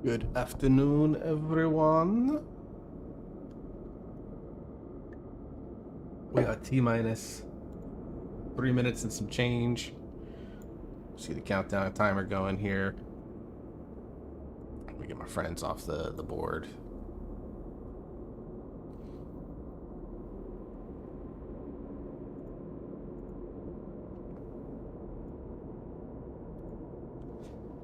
Good afternoon, everyone. We are T minus 3 minutes and some change. See the countdown timer going here. Let me get my friends off the board.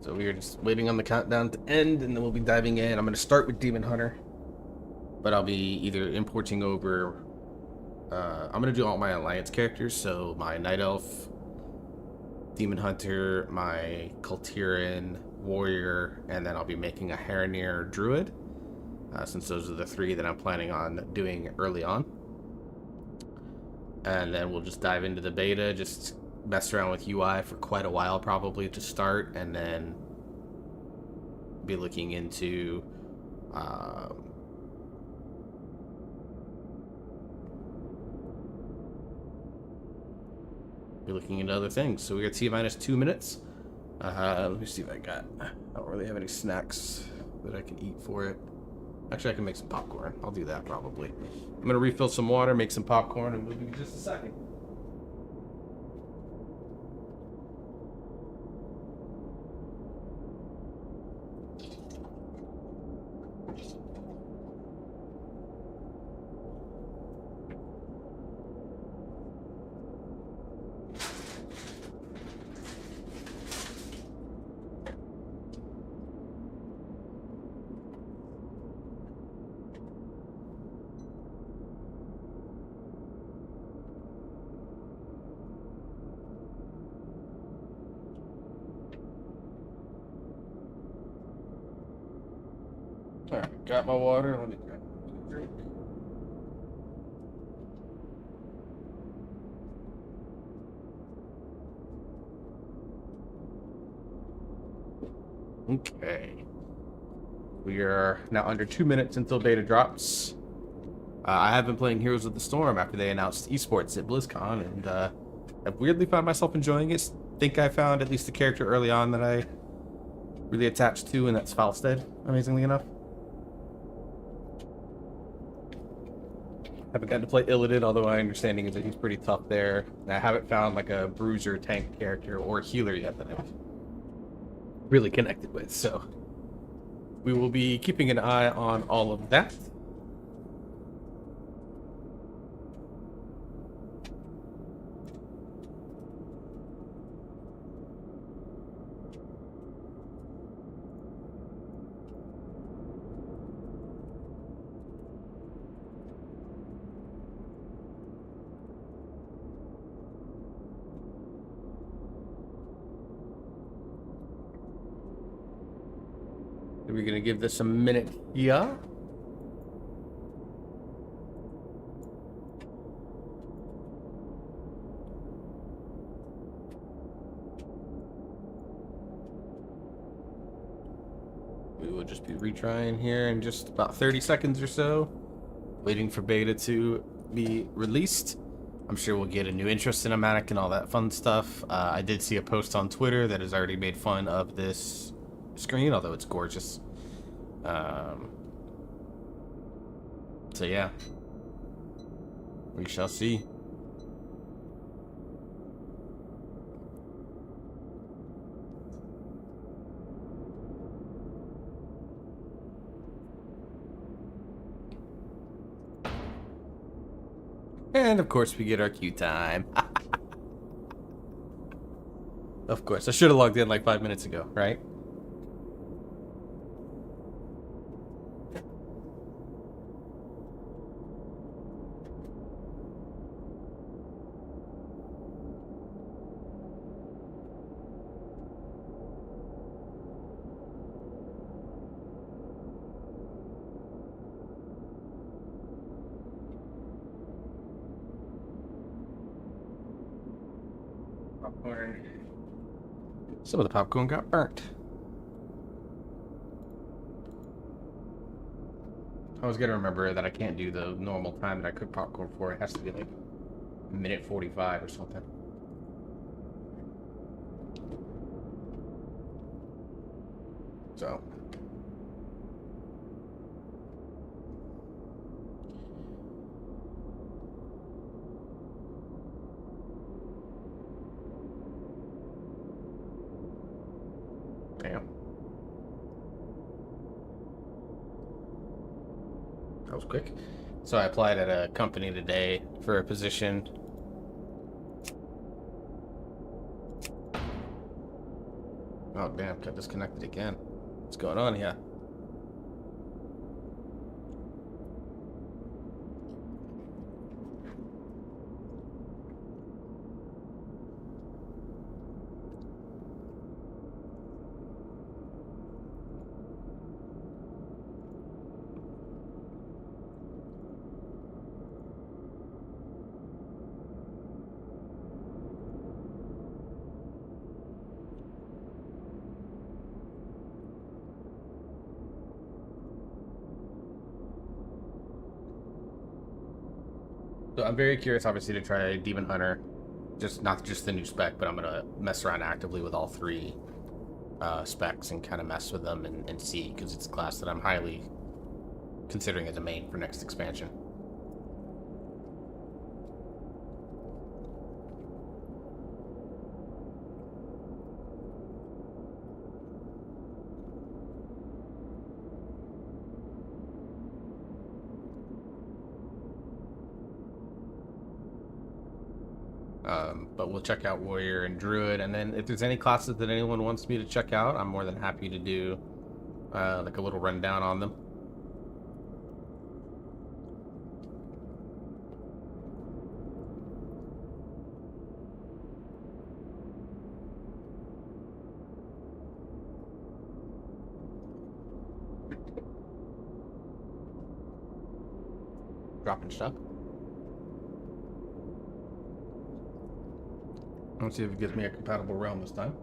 So we are just waiting on the countdown to end, and then we'll be diving in. I'm going to start with Demon Hunter, but I'll be either importing over. I'm going to do all my alliance characters, so my Night Elf, Demon Hunter, my Kultiran, Warrior, and then I'll be making a Haranir Druid, since those are the three that I'm planning on doing early on. And then we'll just dive into the beta, just mess around with UI for quite a while probably to start, and then be looking into other things. So we got T minus 2 minutes. Let me see if I don't really have any snacks that I can eat for it. Actually, I can make some popcorn. I'll do that probably. I'm gonna refill some water, make some popcorn, and we'll be in just a second. Alright, got my water. Let me grab a drink. Okay. We are now under 2 minutes until beta drops. I have been playing Heroes of the Storm after they announced esports at BlizzCon, and I've weirdly found myself enjoying it. Think I found at least a character early on that I really attached to, and that's Falstead, amazingly enough. Haven't gotten to play Illidan, although my understanding is that he's pretty tough there. And I haven't found like a bruiser tank character or healer yet that I've really connected with, so we will be keeping an eye on all of that. We're gonna give this a minute here. We will just be retrying here in just about 30 seconds or so, waiting for beta to be released. I'm sure we'll get a new intro cinematic and all that fun stuff. I did see a post on Twitter that has already made fun of this screen, although it's gorgeous. So yeah, we shall see. And of course we get our queue time. Of course, I should have logged in like 5 minutes ago, right? Popcorn. Some of the popcorn got burnt. I was gonna remember that I can't do the normal time that I cook popcorn for. It has to be like a minute 45 or something. So Damn. That was quick. So I applied at a company today for a position. Oh, damn. Got disconnected again. What's going on here? So I'm very curious, obviously, to try Demon Hunter. Just not just the new spec, but I'm gonna mess around actively with all three specs and kind of mess with them and see, because it's a class that I'm highly considering as a main for next expansion. But we'll check out Warrior and Druid, and then if there's any classes that anyone wants me to check out, I'm more than happy to do like a little rundown on them. Dropping stuff. Let's see if it gives me a compatible realm this time.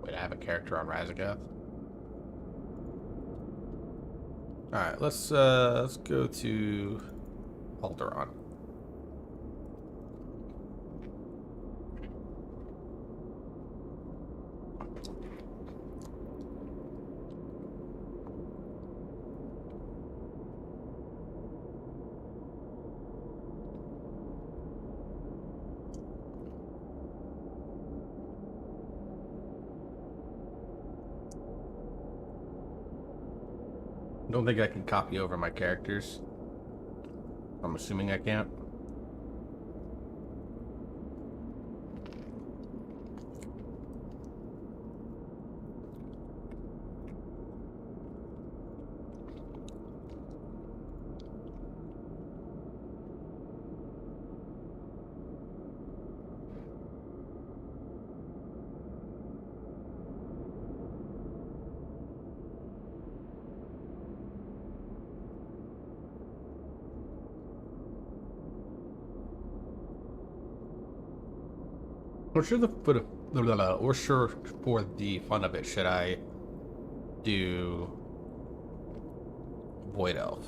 Wait, I have a character on Razagath. Alright, let's go to Alderaan. Don't think I can copy over my characters. I'm assuming I can't. Or sure or sure for the fun of it, should I do Void Elf?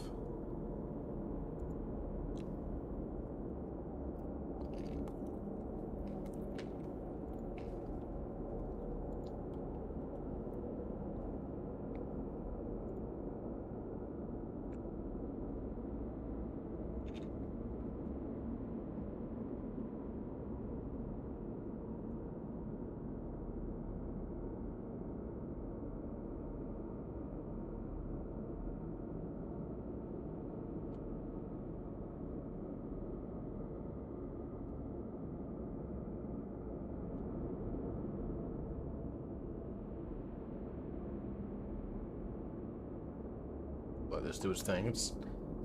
Let this do its thing. It's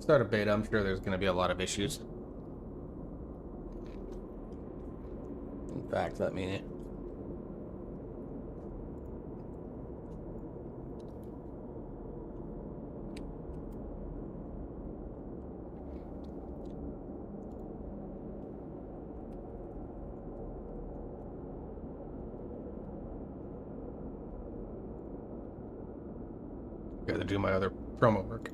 not a beta. I'm sure there's going to be a lot of issues. In fact, let me. Gotta do my other promo work.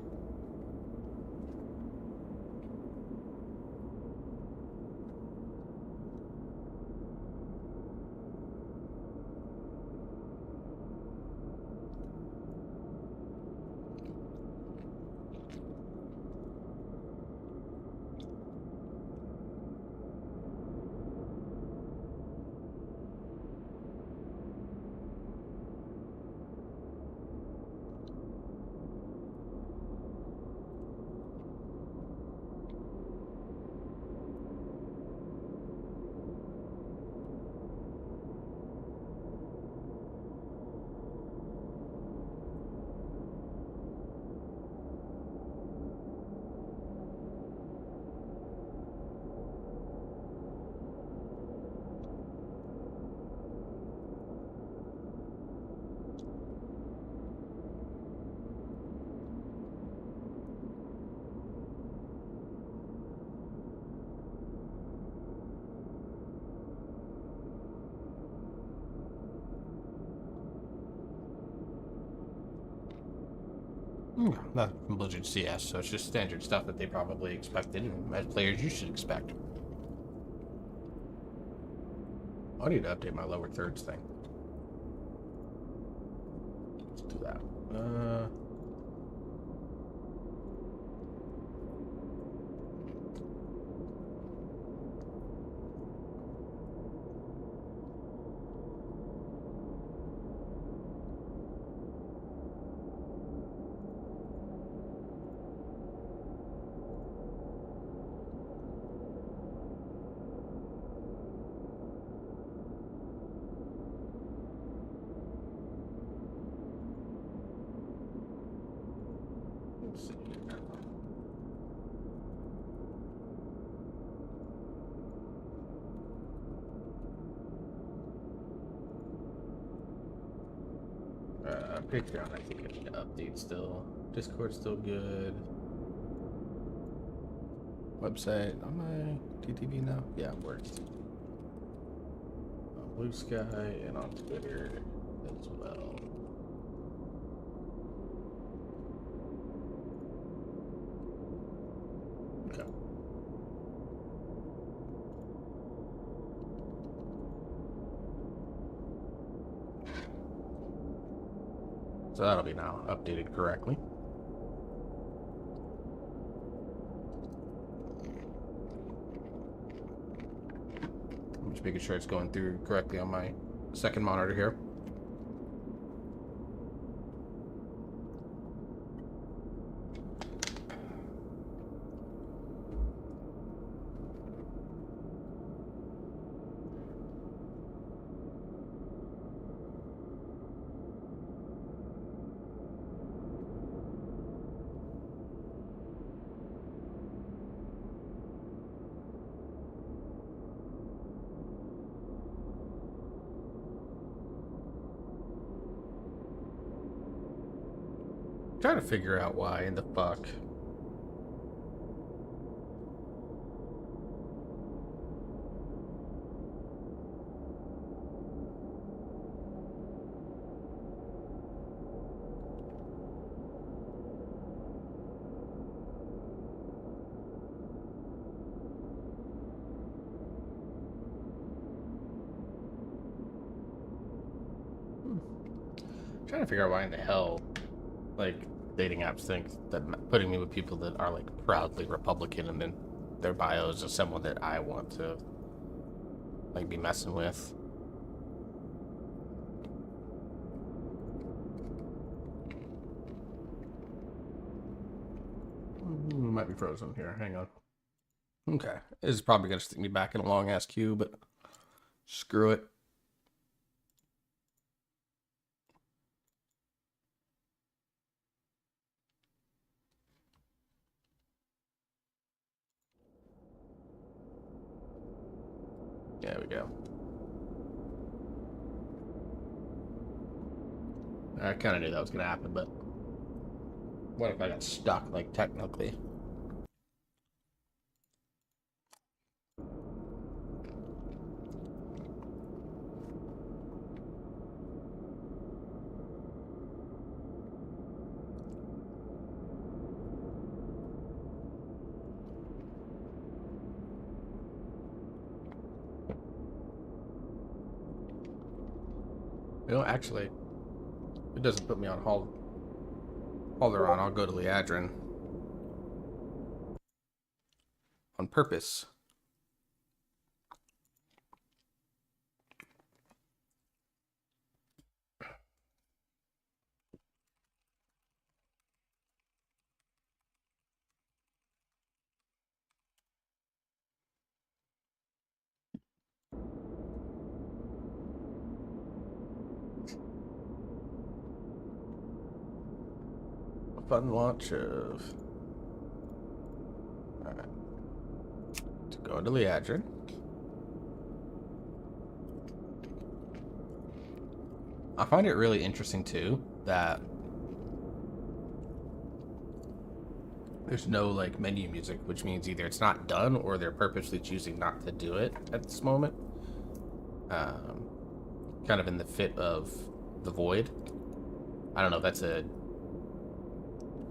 Not from Blizzard CS, so it's just standard stuff that they probably expected, and as players you should expect. I need to update my lower thirds thing. Let's do that. Let's see. Patreon, I think I need to update still. Discord's still good. Website on my TTV now? Yeah, it works. On Blue Sky and on Twitter as well. Okay. So that'll be now updated correctly. I'm just making sure it's going through correctly on my second monitor here. Trying to figure out why in the fuck. Trying to figure out why in the hell, like, dating apps think that putting me with people that are like proudly Republican and then their bios is someone that I want to like be messing with. Might be frozen here. Hang on. Okay, this is probably gonna stick me back in a long ass queue, but screw it. There we go. I kind of knew that was gonna happen, but what if I got stuck, like, technically? You know, actually, it doesn't put me on Halderon. I'll go to Liadrin on purpose. A fun launch of... Alright. To go into Liadrin. I find it really interesting, too, that there's no, like, menu music, which means either it's not done or they're purposely choosing not to do it at this moment. Kind of in the fit of the Void. I don't know if that's a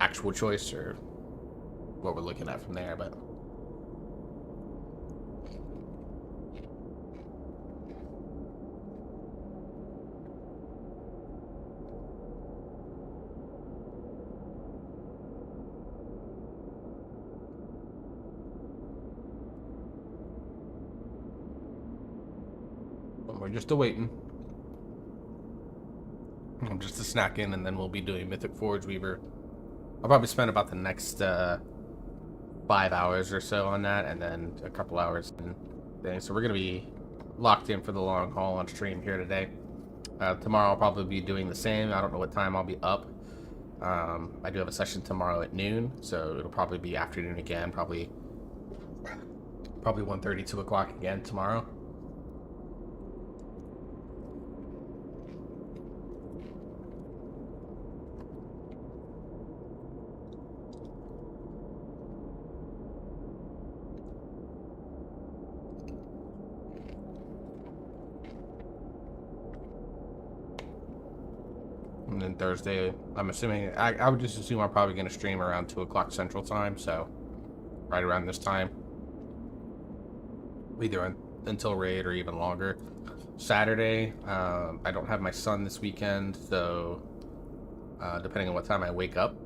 actual choice or what we're looking at from there, but... we're just awaiting. I'm just a snack in, and then we'll be doing Mythic Forge Weaver. I'll probably spend about the next 5 hours or so on that, and then a couple hours in thing. So we're gonna be locked in for the long haul on stream here today. Tomorrow I'll probably be doing the same. I don't know what time I'll be up. I do have a session tomorrow at noon, so it'll probably be afternoon again. Probably 1:30, 2 o'clock again tomorrow. And then Thursday, I'm assuming, I would just assume I'm probably going to stream around 2 o'clock Central Time, so right around this time. Either until raid or even longer. Saturday, I don't have my son this weekend, so depending on what time I wake up,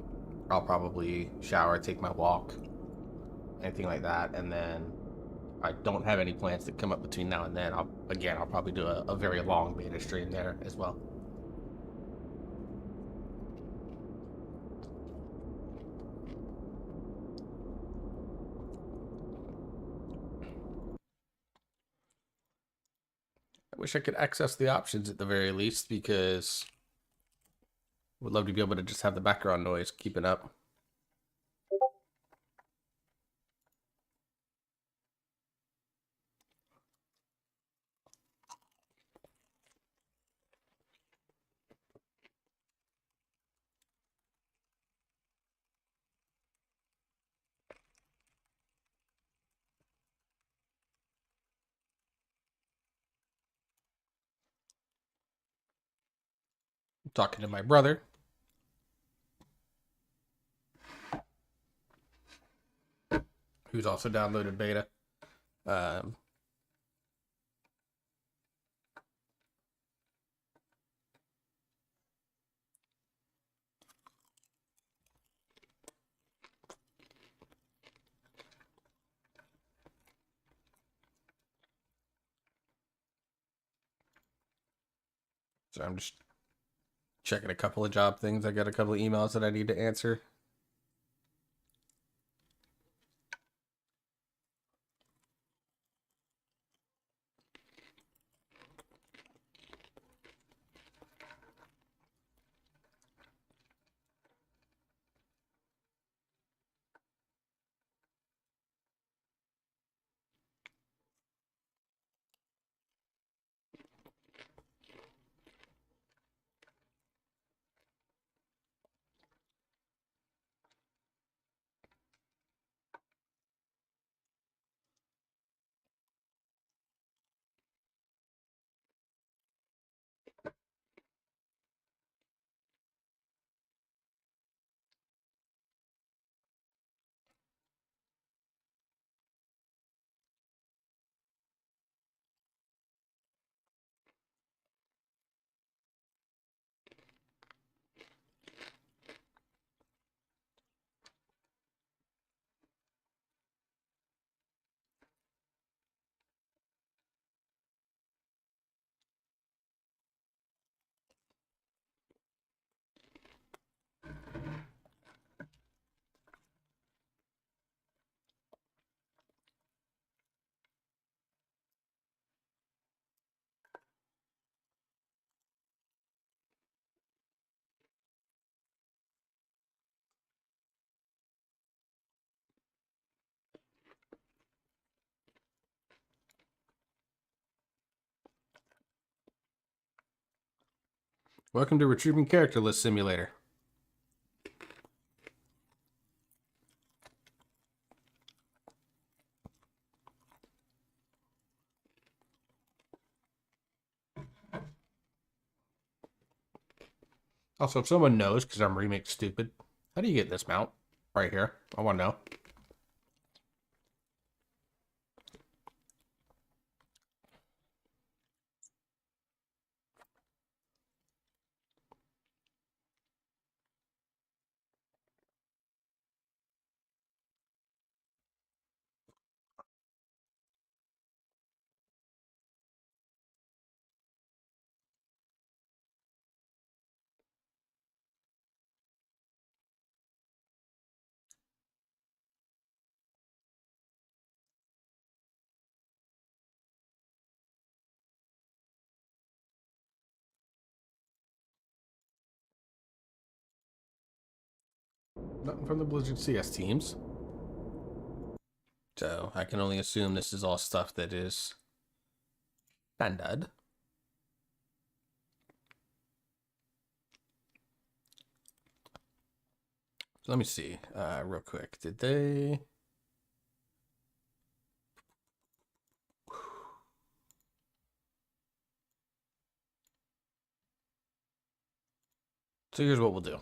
I'll probably shower, take my walk, anything like that, and then I don't have any plans to come up between now and then. I'll probably do a very long beta stream there as well. I wish I could access the options at the very least, because I would love to be able to just have the background noise keeping up. I'm talking to my brother, who's also downloaded beta. So I'm just checking a couple of job things. I got a couple of emails that I need to answer. Welcome to Retrieving Character List Simulator. Also, if someone knows, because I'm remake stupid, how do you get this mount? Right here. I want to know. Nothing from the Blizzard CS teams. So I can only assume this is all stuff that is standard. So let me see real quick. Did they... So here's what we'll do.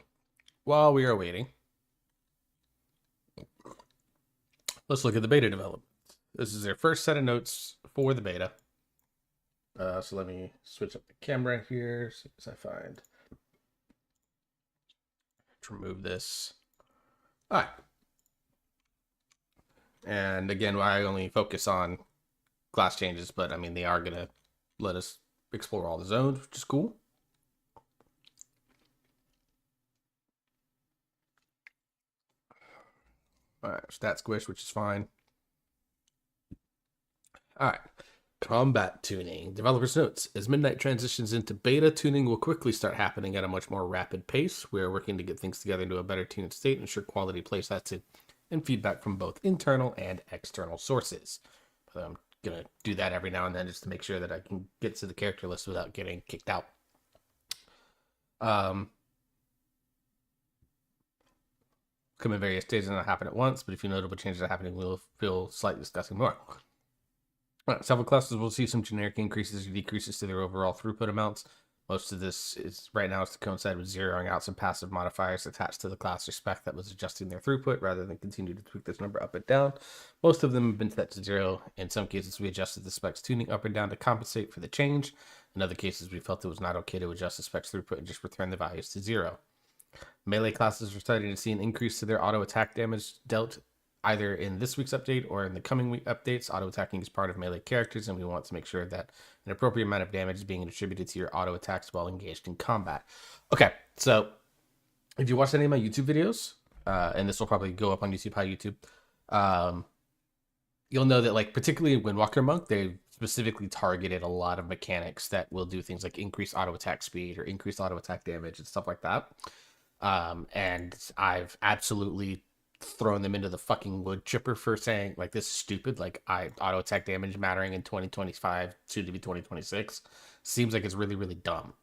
While we are waiting, let's look at the beta development. This is their first set of notes for the beta. So let me switch up the camera here, see as I find. Let's remove this. All right. And again, I only focus on class changes, but I mean, they are going to let us explore all the zones, which is cool. All right, stat squish, which is fine. All right, combat tuning. Developers notes, as Midnight transitions into beta, tuning will quickly start happening at a much more rapid pace. We are working to get things together into a better tuned state, ensure quality play sets and feedback from both internal and external sources. I'm going to do that every now and then just to make sure that I can get to the character list without getting kicked out. Come in various stages and not happen at once, but if you notable changes are happening, we'll feel slightly discussing more. Several classes will see some generic increases or decreases to their overall throughput amounts. Most of this is right now is to coincide with zeroing out some passive modifiers attached to the class or spec that was adjusting their throughput rather than continue to tweak this number up and down. Most of them have been set to 0. In some cases, we adjusted the specs tuning up and down to compensate for the change. In other cases, we felt it was not okay to adjust the specs throughput and just return the values to 0. Melee classes are starting to see an increase to their auto attack damage dealt either in this week's update or in the coming week updates. Auto attacking is part of melee characters, and we want to make sure that an appropriate amount of damage is being attributed to your auto attacks while engaged in combat. Okay, so if you watched any of my YouTube videos, and this will probably go up on YouTube, Hi YouTube, you'll know that, like, particularly in Windwalker Monk, they specifically targeted a lot of mechanics that will do things like increase auto attack speed or increase auto attack damage and stuff like that. And I've absolutely thrown them into the fucking wood chipper for saying, like, this is stupid. Like, auto attack damage mattering in 2025, soon to be 2026, seems like it's really, really dumb.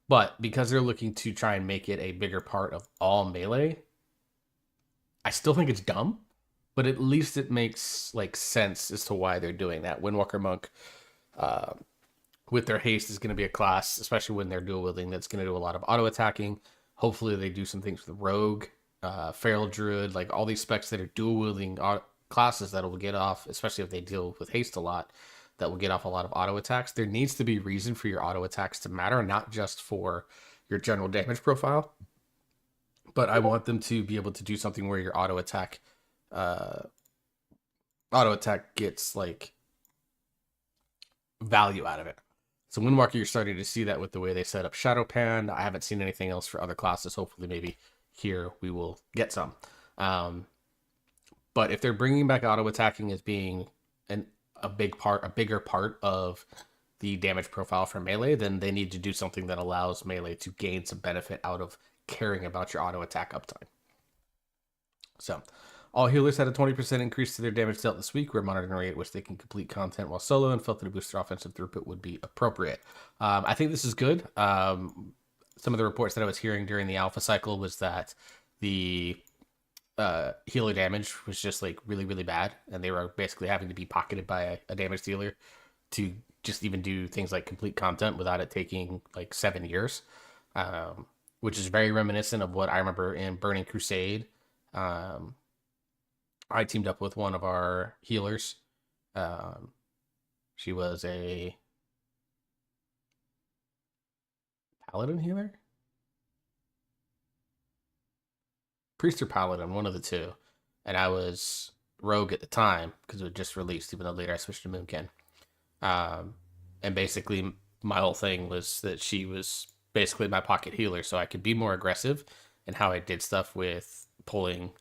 But because they're looking to try and make it a bigger part of all melee, I still think it's dumb, but at least it makes, like, sense as to why they're doing that. Windwalker Monk, with their haste, is going to be a class, especially when they're dual wielding, that's going to do a lot of auto attacking. Hopefully they do some things with Rogue, Feral Druid, like all these specs that are dual wielding classes that will get off, especially if they deal with haste a lot, that will get off a lot of auto attacks. There needs to be reason for your auto attacks to matter, not just for your general damage profile, but I want them to be able to do something where your auto attack gets, like, value out of it. So Windwalker, you're starting to see that with the way they set up Shadow Pan. I haven't seen anything else for other classes. Hopefully, maybe here we will get some. But if they're bringing back auto attacking as being a bigger part of the damage profile for melee, then they need to do something that allows melee to gain some benefit out of caring about your auto attack uptime. So, All healers had a 20% increase to their damage dealt this week. We're monitoring the rate at which they can complete content while solo and felt that a boost their offensive throughput would be appropriate. I think this is good. Some of the reports that I was hearing during the alpha cycle was that the healer damage was just like really, really bad, and they were basically having to be pocketed by a damage dealer to just even do things like complete content without it taking like 7 years, which is very reminiscent of what I remember in Burning Crusade. I teamed up with one of our healers. She was a paladin healer, priest or paladin, one of the two. And I was rogue at the time because it was just released, even though later I switched to Moonkin. And basically, my whole thing was that she was basically my pocket healer, so I could be more aggressive in how I did stuff with pulling.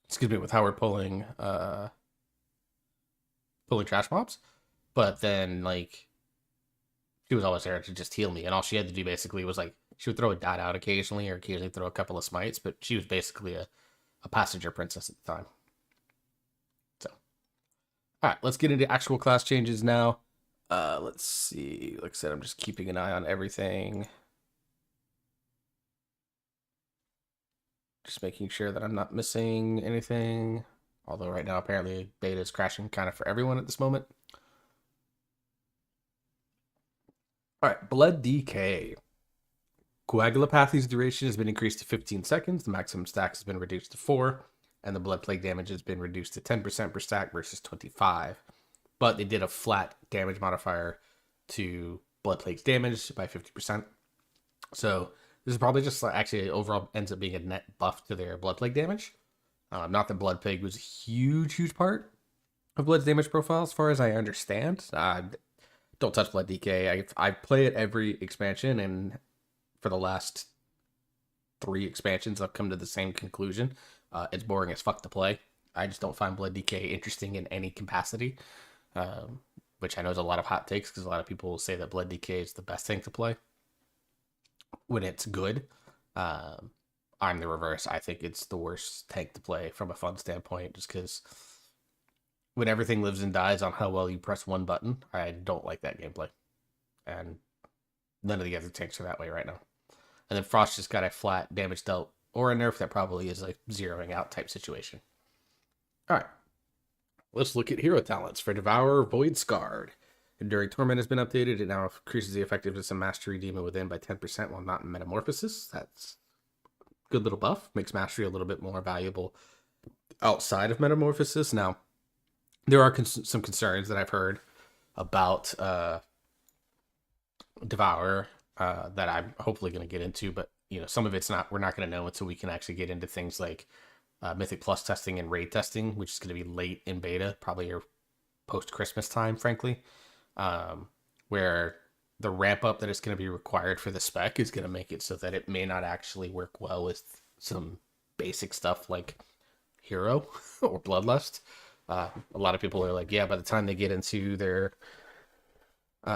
Excuse me, with how we're pulling trash mobs, but then like she was always there to just heal me, and all she had to do basically was like she would throw a dot out occasionally, or occasionally throw a couple of smites, but she was basically a passenger princess at the time. So, all right, let's get into actual class changes now. Let's see. Like I said, I'm just keeping an eye on everything. Just making sure that I'm not missing anything. Although right now, apparently, beta is crashing kind of for everyone at this moment. All right, Blood DK. Coagulopathy's duration has been increased to 15 seconds. The maximum stacks has been reduced to 4. And the Blood Plague damage has been reduced to 10% per stack versus 25. But they did a flat damage modifier to Blood Plague's damage by 50%. So this is probably just actually overall ends up being a net buff to their Blood Plague damage. Not that Blood Plague was a huge part of Blood's damage profile, as far as I understand. Don't touch Blood DK. I play it every expansion, and for the last 3 expansions, I've come to the same conclusion. It's boring as fuck to play. I just don't find Blood DK interesting in any capacity, which I know is a lot of hot takes because a lot of people say that Blood DK is the best thing to play when it's good. I'm the reverse. I think it's the worst tank to play from a fun standpoint, just because when everything lives and dies on how well you press one button, I don't like that gameplay. And none of the other tanks are that way right now. And then Frost just got a flat damage dealt or a nerf that probably is like zeroing out type situation. All right. Let's look at hero talents for Devourer Void Scarred. Enduring Torment has been updated. It now increases the effectiveness of Mastery Demon Within by 10% while not in Metamorphosis. That's a good little buff. Makes Mastery a little bit more valuable outside of Metamorphosis. Now, there are some concerns that I've heard about Devourer that I'm hopefully going to get into, but some of it's not. We're not going to know until we can actually get into things like Mythic Plus testing and raid testing, which is going to be late in beta, probably your post Christmas time, frankly, where the ramp up that is going to be required for the spec is going to make it so that it may not actually work well with some basic stuff like Hero or Bloodlust. A lot of people are like, yeah, by the time they get into their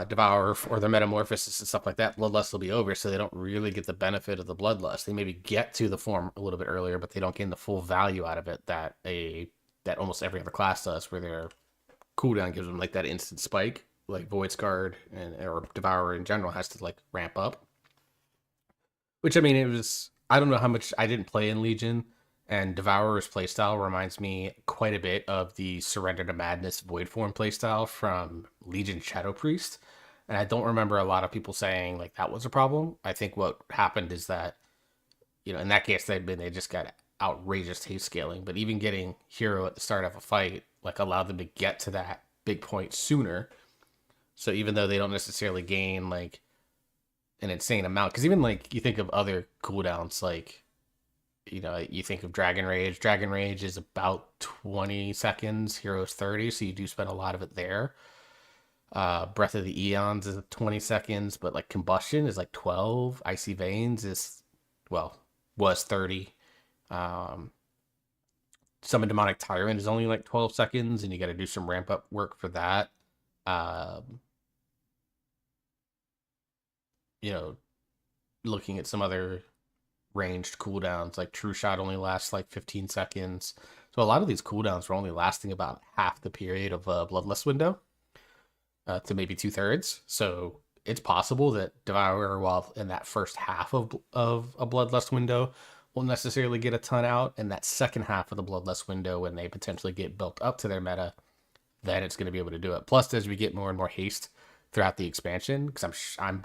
Devour or their Metamorphosis and stuff like that, Bloodlust will be over, so they don't really get the benefit of the Bloodlust. They maybe get to the form a little bit earlier, but they don't gain the full value out of it that almost every other class does, where their cooldown gives them like that instant spike, like Void Scarred or Devourer in general has to like ramp up. Which, I mean, I don't know how much, I didn't play in Legion, and Devourer's playstyle reminds me quite a bit of the Surrender to Madness Void Form playstyle from Legion Shadow Priest. And I don't remember a lot of people saying like that was a problem. I think what happened is that, in that case, they just got outrageous haste scaling. But even getting Hero at the start of a fight like allowed them to get to that big point sooner. So even though they don't necessarily gain like an insane amount, because even like you think of other cooldowns, like you think of Dragon Rage. Dragon Rage is about 20 seconds. Hero's 30, so you do spend a lot of it there. Breath of the Eons is 20 seconds, but like Combustion is like 12. Icy Veins was 30. Summon Demonic Tyrant is only like 12 seconds, and you got to do some ramp up work for that. you know, looking at some other ranged cooldowns, like True Shot only lasts like 15 seconds. So a lot of these cooldowns were only lasting about half the period of a Bloodlust window, to maybe 2/3. So it's possible that Devourer, while in that first half of a Bloodlust window, won't necessarily get a ton out. In that second half of the Bloodlust window, when they potentially get built up to their meta, then it's going to be able to do it. Plus, as we get more and more haste throughout the expansion, because I'm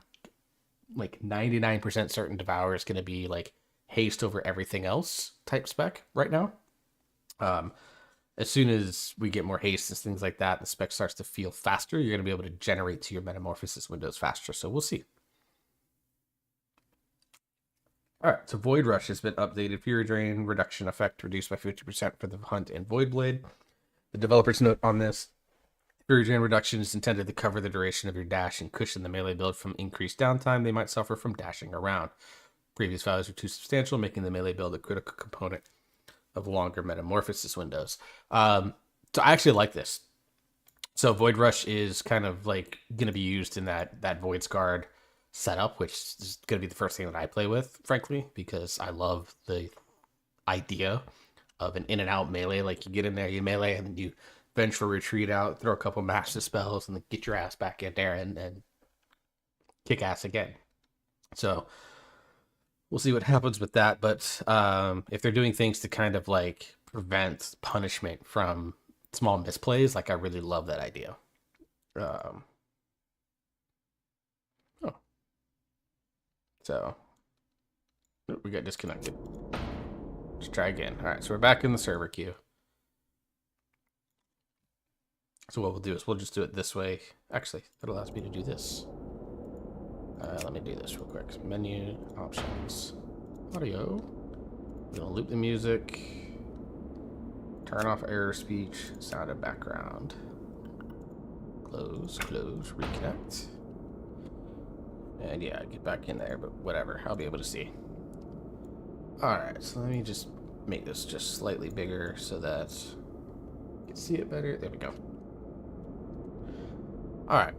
like 99% certain Devourer is going to be like haste over everything else type spec right now. Um, as soon as we get more haste and things like that, the spec starts to feel faster. You're going to be able to generate to your metamorphosis windows faster. So we'll see. All right, so Void Rush has been updated. Fury Drain reduction effect reduced by 50% for the Hunt and Void Blade. The developer's note on this: Fury Drain reduction is intended to cover the duration of your dash and cushion the melee build from increased downtime they might suffer from dashing around. Previous values are too substantial, making the melee build a critical component of longer metamorphosis windows. So I actually like this. So Void Rush is kind of like going to be used in that Void Scarred setup, which is going to be the first thing that I play with, frankly, because I love the idea of an in and out melee. Like you get in there, you melee, and then you vengeful retreat out, throw a couple master spells, and then get your ass back in there and kick ass again. So we'll see what happens with that. But if they're doing things to kind of like prevent punishment from small misplays, like I really love that idea. Oh, so we got disconnected. Let's try again. All right, so we're back in the server queue. So what we'll do is we'll just do it this way. Actually, that allows me to do this. Let me do this real quick. Menu, options, audio. We're gonna loop the music. Turn off error speech, sound and background. Close, reconnect. And yeah, get back in there, but whatever. I'll be able to see. Alright, so let me just make this just slightly bigger so that you can see it better. There we go. Alright.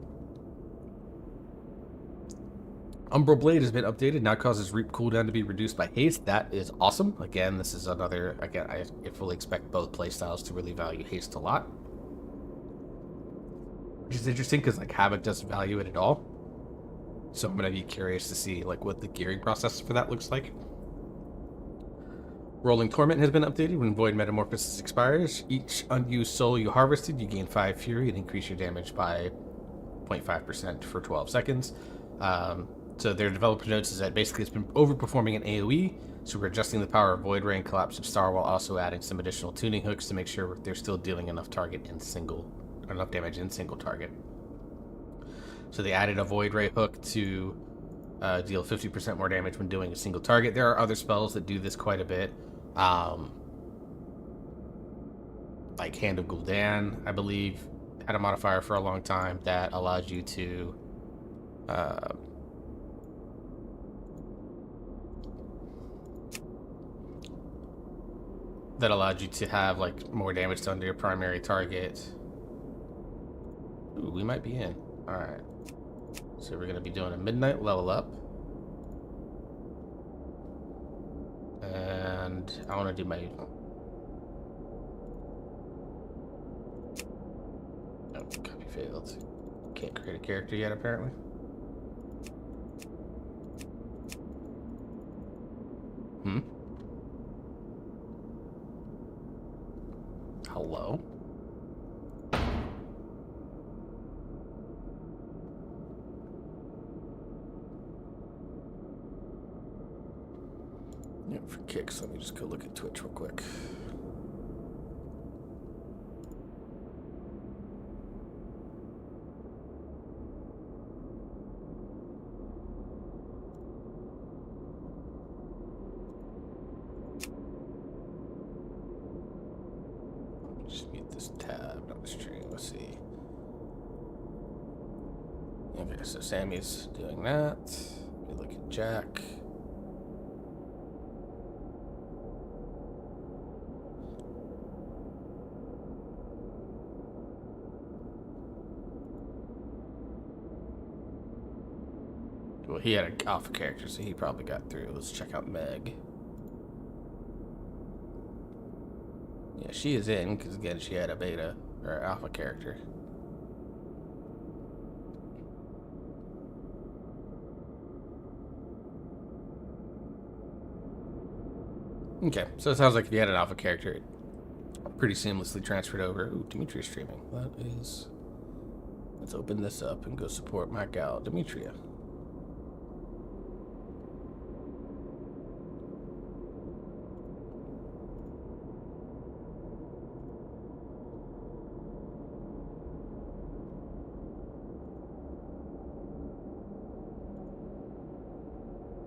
Umbral Blade has been updated. Now causes Reap cooldown to be reduced by haste. That is awesome. Again, this is another... Again, I fully expect both playstyles to really value haste a lot. Which is interesting because like Havoc doesn't value it at all. So I'm going to be curious to see like what the gearing process for that looks like. Rolling Torment has been updated. When Void Metamorphosis expires, each unused soul you harvested, you gain 5 Fury and increase your damage by 0.5% for 12 seconds. So their developer notes is that basically it's been overperforming in AoE, so we're adjusting the power of Void Ray and Collapse of Star while also adding some additional tuning hooks to make sure they're still dealing enough damage in single target. So they added a Void Ray hook to deal 50% more damage when doing a single target. There are other spells that do this quite a bit. Like Hand of Gul'dan, I believe, had a modifier for a long time that allowed you to have like more damage done to your primary target. Ooh, we might be in. Alright. So we're gonna be doing a midnight level up. And I wanna do my... Oh, copy failed. Can't create a character yet, apparently. Hello? Yeah, for kicks, let me just go look at Twitch real quick. Just mute this tab, not the stream. Let's see. Okay, so Sammy's doing that. We look at Jack. Well, he had an alpha character, so he probably got through. Let's check out Meg. Yeah, she is in, because again, she had a beta, or alpha character. Okay, so it sounds like if you had an alpha character, it pretty seamlessly transferred over. Ooh, Dimitria's streaming. That is... Let's open this up and go support my gal, Dimitria.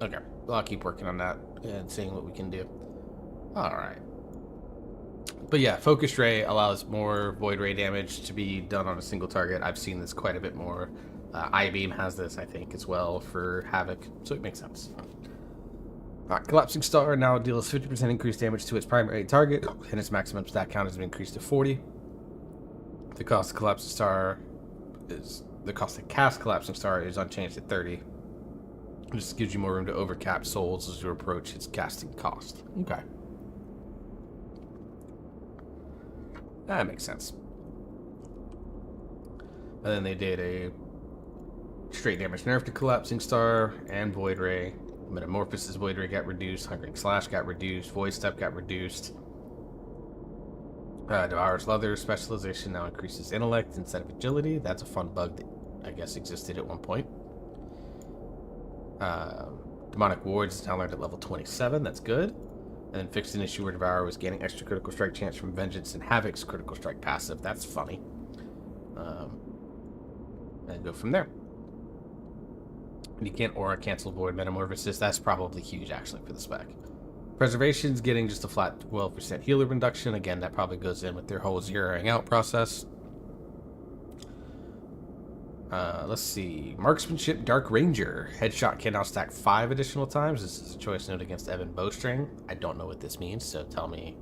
Okay, well, I'll keep working on that and seeing what we can do. Alright. But yeah, Focus Ray allows more Void Ray damage to be done on a single target. I've seen this quite a bit more. I-Beam has this, I think, as well for Havoc, so it makes sense. Collapsing Star now deals 50% increased damage to its primary target, and its maximum stat count has been increased to 40. The cost of Collapsing Star is... The cost to cast Collapsing Star is unchanged at 30. This gives you more room to overcap souls as you approach its casting cost. Okay. That makes sense. And then they did a straight damage nerf to Collapsing Star and Void Ray. Metamorphosis Void Ray got reduced. Hungering Slash got reduced. Void Step got reduced. Devourer's Leather specialization now increases intellect instead of agility. That's a fun bug that I guess existed at one point. Demonic Wards is now learned at level 27. That's good. And then fixed an issue where Devourer was gaining extra critical strike chance from Vengeance and Havoc's critical strike passive. That's funny. And go from there. And you can't aura cancel Void Metamorphosis. That's probably huge, actually, for the spec. Preservation's getting just a flat 12% healer reduction. Again, that probably goes in with their whole zeroing out process. Let's see. Marksmanship Dark Ranger. Headshot can now stack 5 additional times. This is a choice note against Evan Bowstring. I don't know what this means, so tell me,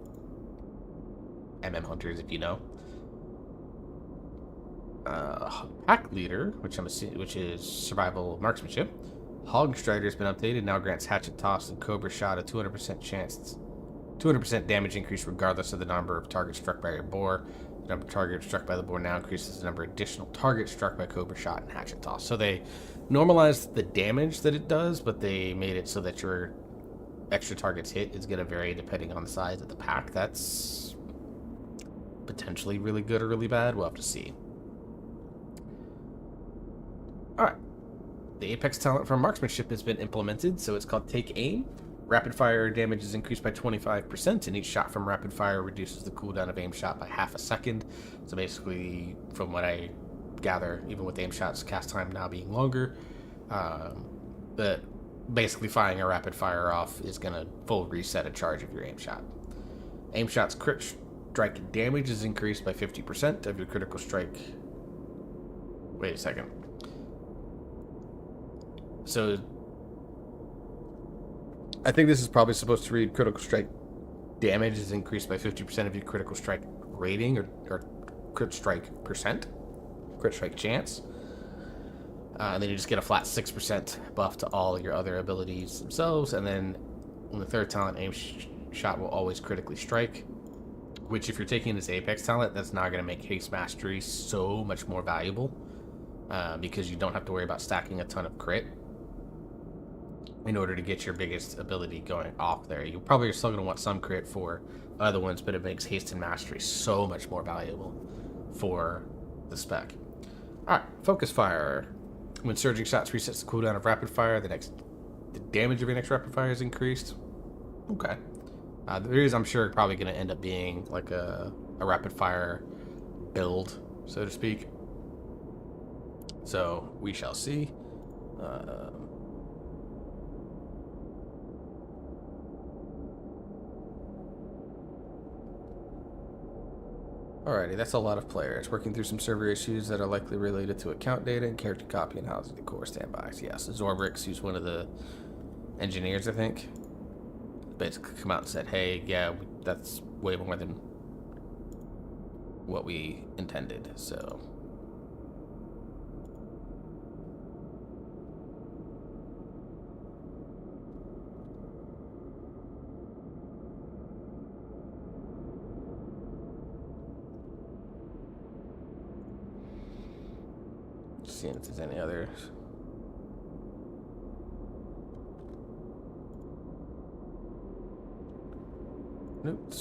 MM Hunters, if you know. Pack Leader, which is Survival Marksmanship. Hog Strider's been updated. Now grants Hatchet Toss and Cobra Shot a 200% chance, 200% damage increase regardless of the number of targets struck by your boar. The number of targets struck by the boar now increases the number of additional targets struck by Cobra Shot and Hatchet Toss. So they normalized the damage that it does, but they made it so that your extra targets hit is going to vary depending on the size of the pack. That's potentially really good or really bad. We'll have to see. Alright. The Apex talent for Marksmanship has been implemented, so it's called Take Aim. Rapid fire damage is increased by 25%, and each shot from rapid fire reduces the cooldown of aim shot by half a second. So basically, from what I gather, even with aim shots cast time now being longer, that basically firing a rapid fire off is going to full reset a charge of your aim shot. Aim shot's crit strike damage is increased by 50% of your critical strike. Wait a second. So I think this is probably supposed to read critical strike damage is increased by 50% of your critical strike rating or crit strike percent, crit strike chance. And then you just get a flat 6% buff to all your other abilities themselves. And then in the third talent, aim shot will always critically strike, which if you're taking this Apex talent, that's now going to make Haste Mastery so much more valuable because you don't have to worry about stacking a ton of crit in order to get your biggest ability going off there. You probably are still going to want some crit for other ones, but it makes Haste and Mastery so much more valuable for the spec. Alright, Focus Fire. When surging shots resets the cooldown of rapid fire, the damage of your next rapid fire is increased. Okay. There is, I'm sure, probably going to end up being like a rapid fire build, so to speak. So, we shall see. Alrighty, that's a lot of players. Working through some server issues that are likely related to account data and character copy and housing decor standbys. Yes, Zorbrix, who's one of the engineers, I think, basically come out and said, hey, yeah, that's way more than what we intended, so. Seeing if there's any others. Nope.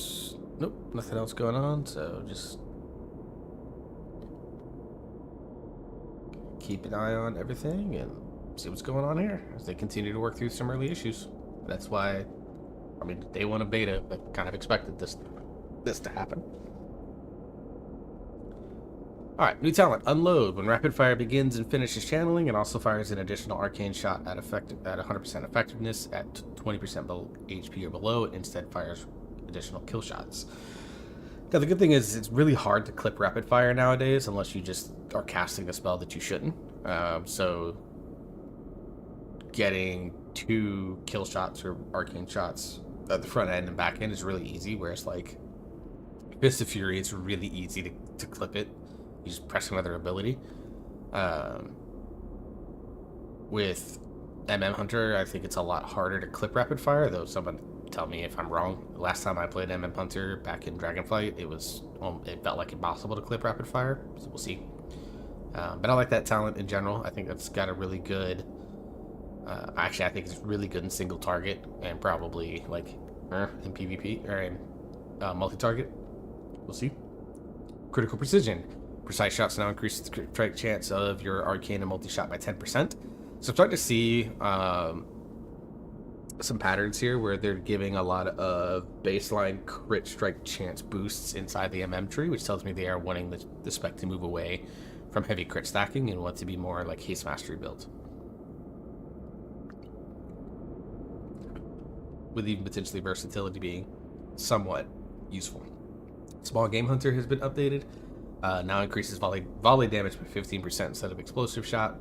Nope, nothing else going on, so just keep an eye on everything and see what's going on here as they continue to work through some early issues. That's why, I mean, day one of beta, I kind of expected this to happen. Alright, new talent, Unload. When rapid fire begins and finishes channeling, it also fires an additional arcane shot at 100% effectiveness at 20% HP or below. It instead fires additional kill shots. Now, the good thing is it's really hard to clip rapid fire nowadays unless you just are casting a spell that you shouldn't. So getting 2 kill shots or arcane shots at the front end and back end is really easy, whereas like Fist of Fury, it's really easy to clip it. You just press another ability. With Hunter, I think it's a lot harder to clip rapid fire, though someone tell me if I'm wrong. The last time I played Hunter back in Dragonflight, it felt like impossible to clip rapid fire, so we'll see. But I like that talent in general. I think that's got a really good... actually, I think it's really good in single target, and probably like in PvP, or in multi-target. We'll see. Critical Precision. Precise shots now increase the strike chance of your arcane and multi-shot by 10%. So I'm starting to see some patterns here where they're giving a lot of baseline crit strike chance boosts inside the tree, which tells me they are wanting the spec to move away from heavy crit stacking and want to be more like haste mastery builds, with even potentially versatility being somewhat useful. Small Game Hunter has been updated. Now increases volley damage by 15% instead of explosive shot.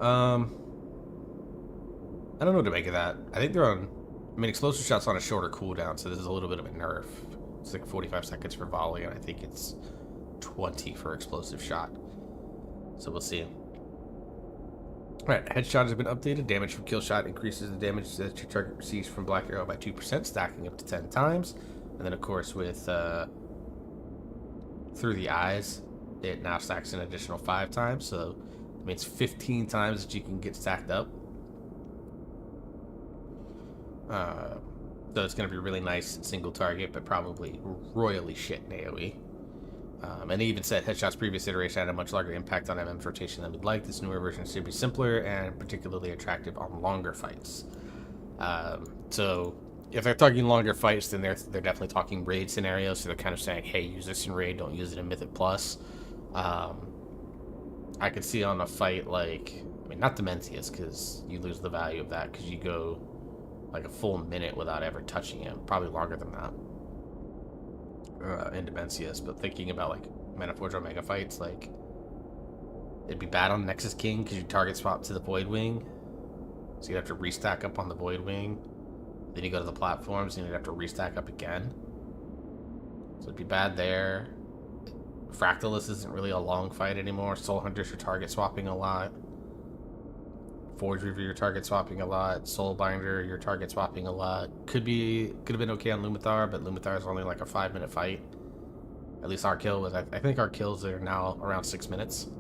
I don't know what to make of that. I think they're on... I mean, explosive shot's on a shorter cooldown, so this is a little bit of a nerf. It's like 45 seconds for volley, and I think it's 20 for explosive shot. So we'll see. Alright, headshot has been updated. Damage from kill shot increases the damage that your target receives from Black Arrow by 2%, stacking up to 10 times. And then, of course, with Through the Eyes, it now stacks an additional 5 times. So it means 15 times that you can get stacked up. So it's going to be really nice single target, but probably royally shit in AoE. And they even said Headshot's previous iteration had a much larger impact on MM's rotation than we'd like. This newer version should be simpler and particularly attractive on longer fights. So if they're talking longer fights, then they're definitely talking raid scenarios. So they're kind of saying, hey, use this in raid, don't use it in Mythic Plus. I could see on a fight like, I mean, not Demencius, because you lose the value of that because you go like a full minute without ever touching him, probably longer than that. In Demencius, but thinking about like Mana Forge Omega fights, like it'd be bad on Nexus King because you target swap to the Void Wing, so you'd have to restack up on the Void Wing. Then you go to the platforms and you'd have to restack up again. So it'd be bad there. Fractalus isn't really a long fight anymore. Soul Hunters, you're target swapping a lot. Forge Reaver, you're target swapping a lot. Soulbinder, you're target swapping a lot. Could have been okay on Lumathar, but Lumathar is only like a 5-minute fight. At least our kill was. I think our kills are now around 6 minutes.